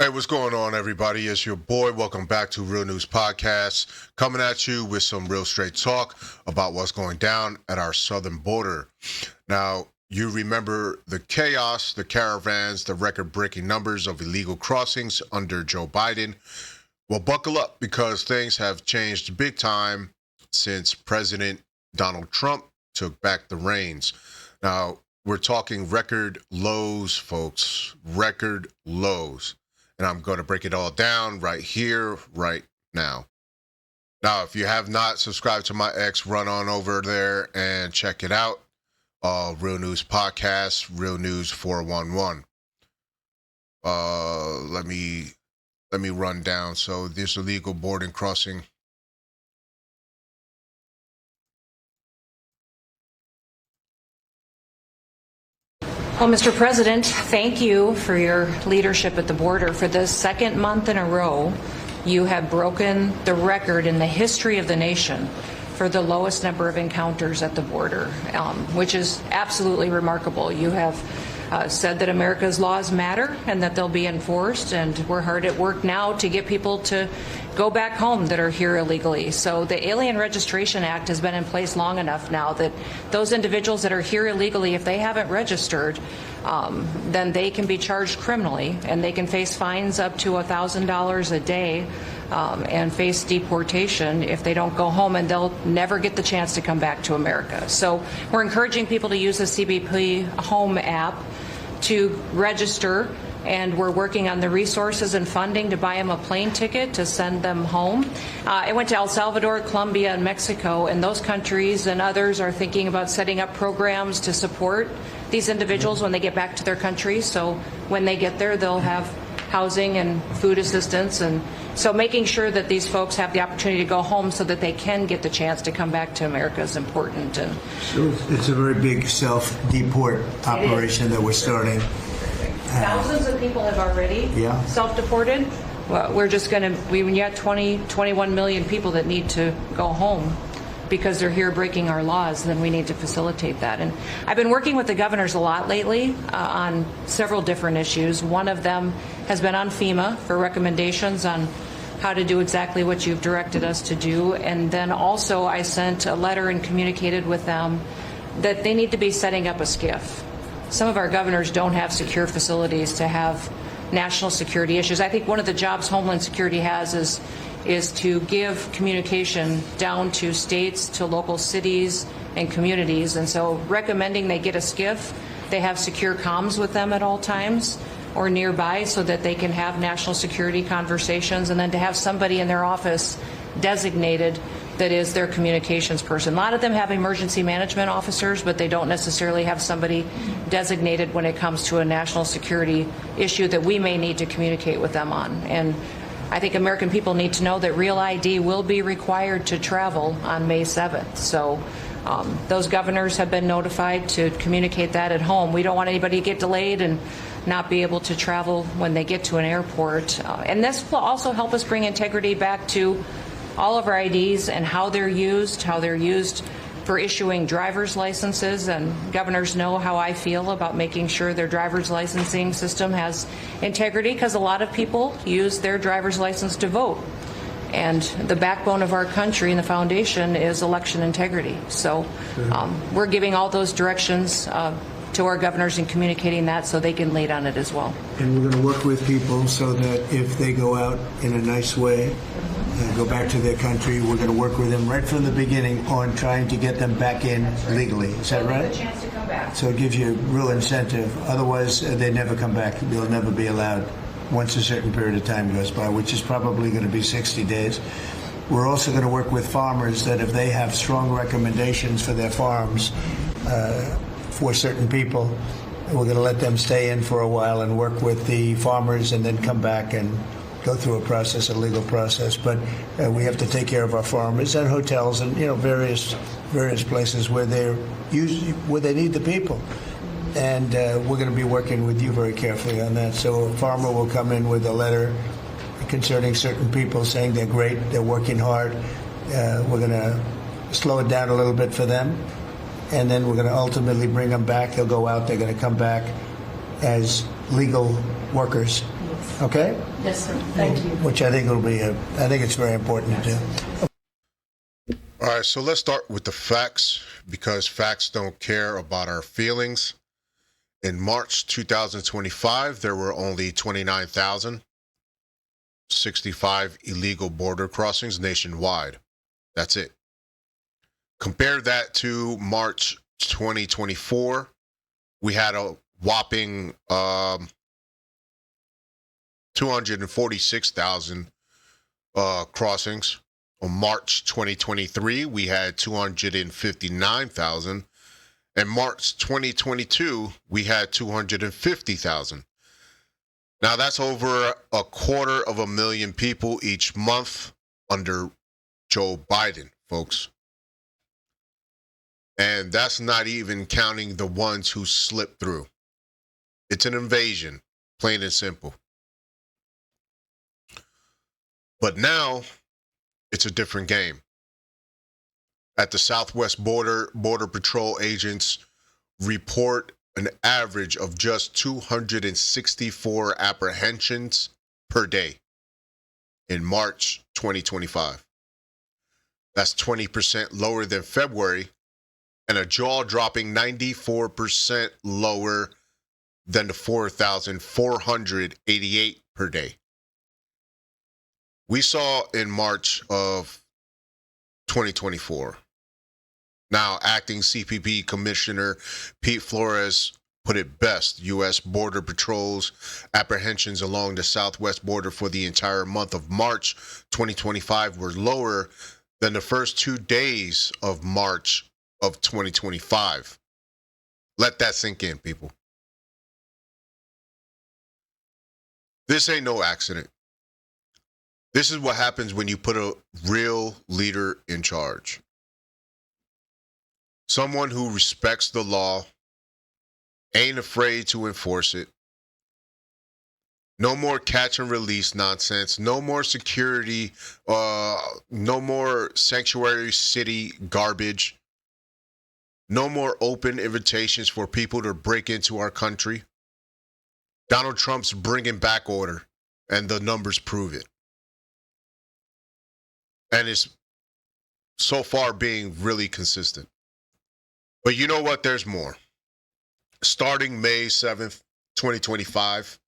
Hey, what's going on, everybody? It's your boy. Welcome back to Real News Podcast, coming at you with some real straight talk about what's going down at our southern border. Now, you remember the chaos, the caravans, the record-breaking numbers of illegal crossings under Joe Biden. Well, buckle up because things have changed big time since President Donald Trump took back the reins. Now, we're talking record lows, folks, record lows. And I'm going to break it all down right here, right now. Now, if you have not subscribed to my X, run on over there and check it out. Real News Podcast, Real News 411. Let me run down. So this illegal boarding crossing. Well, Mr. President, thank you for your leadership at the border. For the second month in a row, you have broken the record in the history of the nation for the lowest number of encounters at the border, which is absolutely remarkable. You have said that America's laws matter and that they'll be enforced, and we're hard at work now to get people to go back home that are here illegally. So the Alien Registration Act has been in place long enough now that those individuals that are here illegally, if they haven't registered, then they can be charged criminally, and they can face fines up to $1,000 a day and face deportation if they don't go home, and they'll never get the chance to come back to America. So we're encouraging people to use the CBP Home app to register, and we're working on the resources and funding to buy them a plane ticket to send them home. I went to El Salvador, Colombia, and Mexico, and those countries and others are thinking about setting up programs to support these individuals when they get back to their countries. So when they get there, they'll have housing and food assistance, and so making sure that these folks have the opportunity to go home so that they can get the chance to come back to America is important. And so it's a very big self-deport operation that we're starting. Thousands of people have already self-deported. Well, we're just going to, we got 21 million people that need to go home because they're here breaking our laws, then we need to facilitate that. And I've been working with the governors a lot lately on several different issues. One of them has been on FEMA for recommendations on how to do exactly what you've directed us to do. And then also I sent a letter and communicated with them that they need to be setting up a SCIF. Some of our governors don't have secure facilities to have national security issues. I think one of the jobs Homeland Security has is to give communication down to states, to local cities and communities. And so recommending they get a SCIF, they have secure comms with them at all times or nearby so that they can have national security conversations, and then to have somebody in their office designated that is their communications person. A lot of them have emergency management officers, but they don't necessarily have somebody designated when it comes to a national security issue that we may need to communicate with them on. And I think American people need to know that Real ID will be required to travel on May 7th. So those governors have been notified to communicate that at home. We don't want anybody to get delayed and not be able to travel when they get to an airport. And this will also help us bring integrity back to all of our IDs and how they're used for issuing driver's licenses. And governors know how I feel about making sure their driver's licensing system has integrity, because a lot of people use their driver's license to vote. And the backbone of our country and the foundation is election integrity. So we're giving all those directions to our governors and communicating that so they can lead on it as well. And we're going to work with people so that if they go out in a nice way and go back to their country, we're going to work with them right from the beginning on trying to get them back in legally. Is that right? A chance to come back. So it gives you a real incentive. Otherwise, they never come back. They'll never be allowed once a certain period of time goes by, which is probably going to be 60 days. We're also going to work with farmers that if they have strong recommendations for their farms for certain people, we're going to let them stay in for a while and work with the farmers and then come back and go through a process, a legal process. But we have to take care of our farmers and hotels and various places where they need the people. And we're going to be working with you very carefully on that. So a farmer will come in with a letter concerning certain people saying they're great, they're working hard. We're going to slow it down a little bit for them. And then we're going to ultimately bring them back. They'll go out, they're going to come back as legal workers Okay? Yes, sir. Thank you. Which I think will be I think it's very important to do. All right, so let's start with the facts because facts don't care about our feelings. In March 2025, there were only 29,065 illegal border crossings nationwide. That's it. Compare that to March 2024, we had a whopping 246,000 crossings. On March 2023, we had 259,000. And March 2022, we had 250,000. Now that's over 250,000 people each month under Joe Biden, folks. And that's not even counting the ones who slipped through. It's an invasion, plain and simple. But now it's a different game. At the southwest border, Border Patrol agents report an average of just 264 apprehensions per day in March 2025. That's 20% lower than February and a jaw-dropping 94% lower than the 4,488 per day. We saw in March of 2024. Now, acting CPP Commissioner Pete Flores put it best. U.S. Border Patrol's apprehensions along the southwest border for the entire month of March 2025 were lower than the first 2 days of March of 2025. Let that sink in, people. This ain't no accident. This is what happens when you put a real leader in charge. Someone who respects the law, ain't afraid to enforce it. No more catch and release nonsense. No more security. No more sanctuary city garbage. No more open invitations for people to break into our country. Donald Trump's bringing back order, and the numbers prove it. And it's so far being really consistent. But you know what? There's more. Starting May 7th, 2025,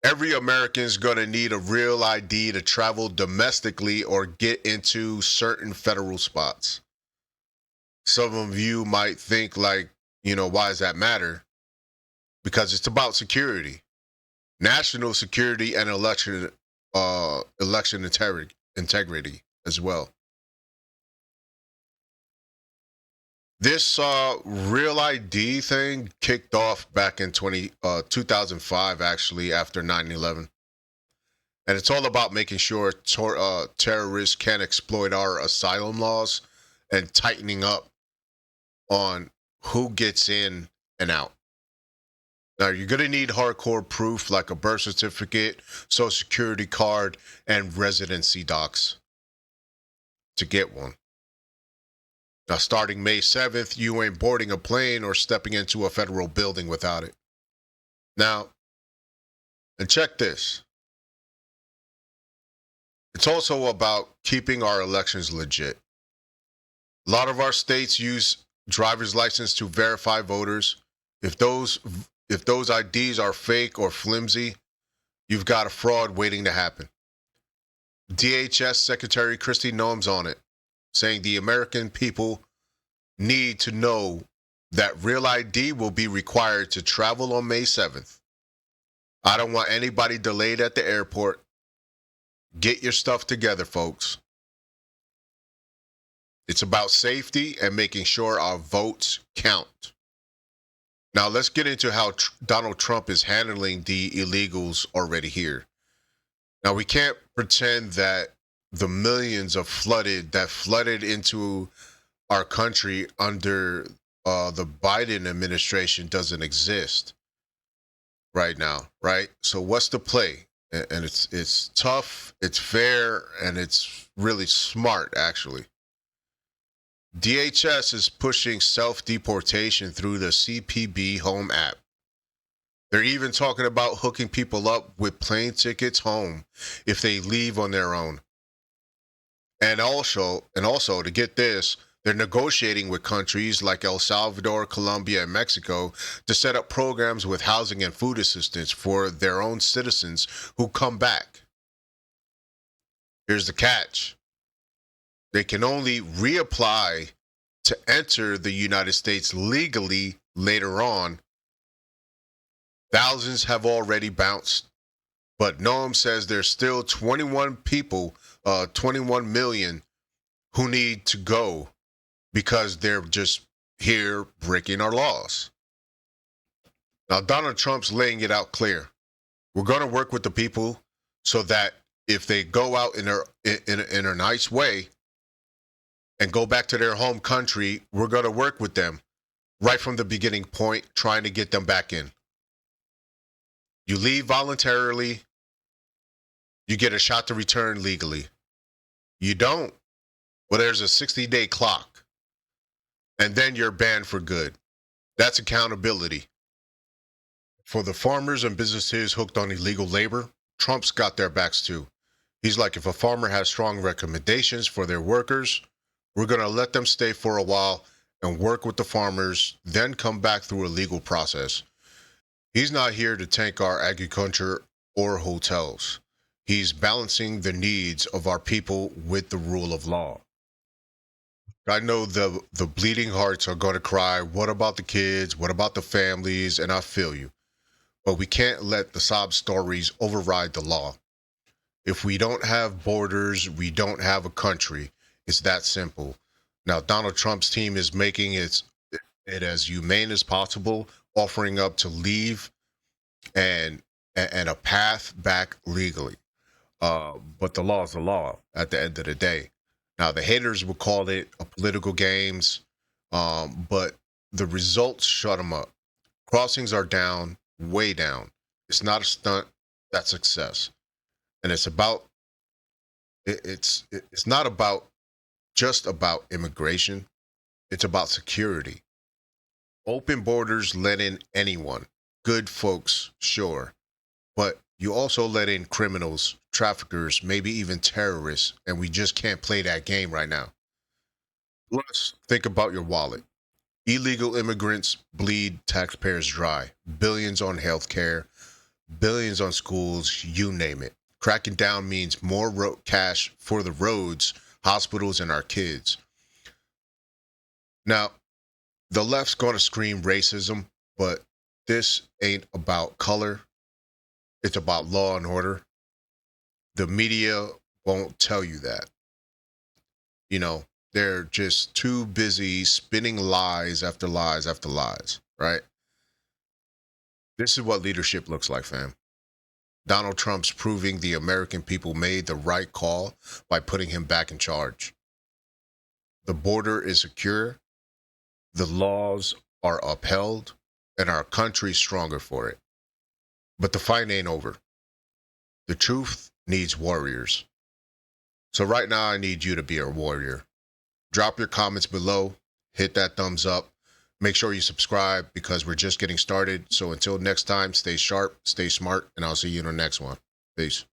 every American is going to need a real ID to travel domestically or get into certain federal spots. Some of you might think like, why does that matter? Because it's about security, national security, and election integrity as well. This real ID thing kicked off back in 2005, actually, after 9/11. And it's all about making sure terrorists can't exploit our asylum laws and tightening up on who gets in and out. Now, you're going to need hardcore proof like a birth certificate, social security card, and residency docs to get one. Now, starting May 7th, you ain't boarding a plane or stepping into a federal building without it. Now, and check this. It's also about keeping our elections legit. A lot of our states use driver's license to verify voters. If those IDs are fake or flimsy, you've got a fraud waiting to happen. DHS Secretary Kristi Noem's on it, saying the American people need to know that real ID will be required to travel on May 7th. I don't want anybody delayed at the airport. Get your stuff together, folks. It's about safety and making sure our votes count. Now, let's get into how Donald Trump is handling the illegals already here. Now, we can't pretend that the millions of flooded into our country under the Biden administration doesn't exist right now, right? So what's the play? And it's tough, it's fair, and it's really smart, actually. DHS is pushing self-deportation through the CPB Home app. They're even talking about hooking people up with plane tickets home if they leave on their own. And also to get this, they're negotiating with countries like El Salvador, Colombia, and Mexico to set up programs with housing and food assistance for their own citizens who come back. Here's the catch. They can only reapply to enter the United States legally later on. Thousands have already bounced, but Noem says there's still 21 million who need to go because they're just here breaking our laws. Now, Donald Trump's laying it out clear. We're going to work with the people so that if they go out in a nice way and go back to their home country, we're going to work with them right from the beginning point, trying to get them back in. You leave voluntarily, you get a shot to return legally. You don't, well, there's a 60-day clock, and then you're banned for good. That's accountability. For the farmers and businesses hooked on illegal labor, Trump's got their backs too. He's like, if a farmer has strong recommendations for their workers, we're going to let them stay for a while and work with the farmers, then come back through a legal process. He's not here to tank our agriculture or hotels. He's balancing the needs of our people with the rule of law. I know the bleeding hearts are going to cry, what about the kids? What about the families? And I feel you. But we can't let the sob stories override the law. If we don't have borders, we don't have a country. It's that simple. Now, Donald Trump's team is making it as humane as possible, offering up to leave and a path back legally. But the law is the law at the end of the day. Now, the haters will call it a political games, but the results shut them up. Crossings are down, way down. It's not a stunt, that's success. And it's about, it's not about just about immigration. It's about security. Open borders let in anyone. Good folks, sure. But you also let in criminals, traffickers, maybe even terrorists, and we just can't play that game right now. Let's think about your wallet. Illegal immigrants bleed taxpayers dry. Billions on healthcare, billions on schools, you name it. Cracking down means more cash for the roads, hospitals, and our kids. Now, the left's going to scream racism, but this ain't about color. It's about law and order. The media won't tell you that. You know, they're just too busy spinning lies after lies after lies, right? This is what leadership looks like, fam. Donald Trump's proving the American people made the right call by putting him back in charge. The border is secure, the laws are upheld, and our country's stronger for it. But the fight ain't over. The truth needs warriors. So right now, I need you to be a warrior. Drop your comments below, hit that thumbs up. Make sure you subscribe because we're just getting started. So until next time, stay sharp, stay smart, and I'll see you in the next one. Peace.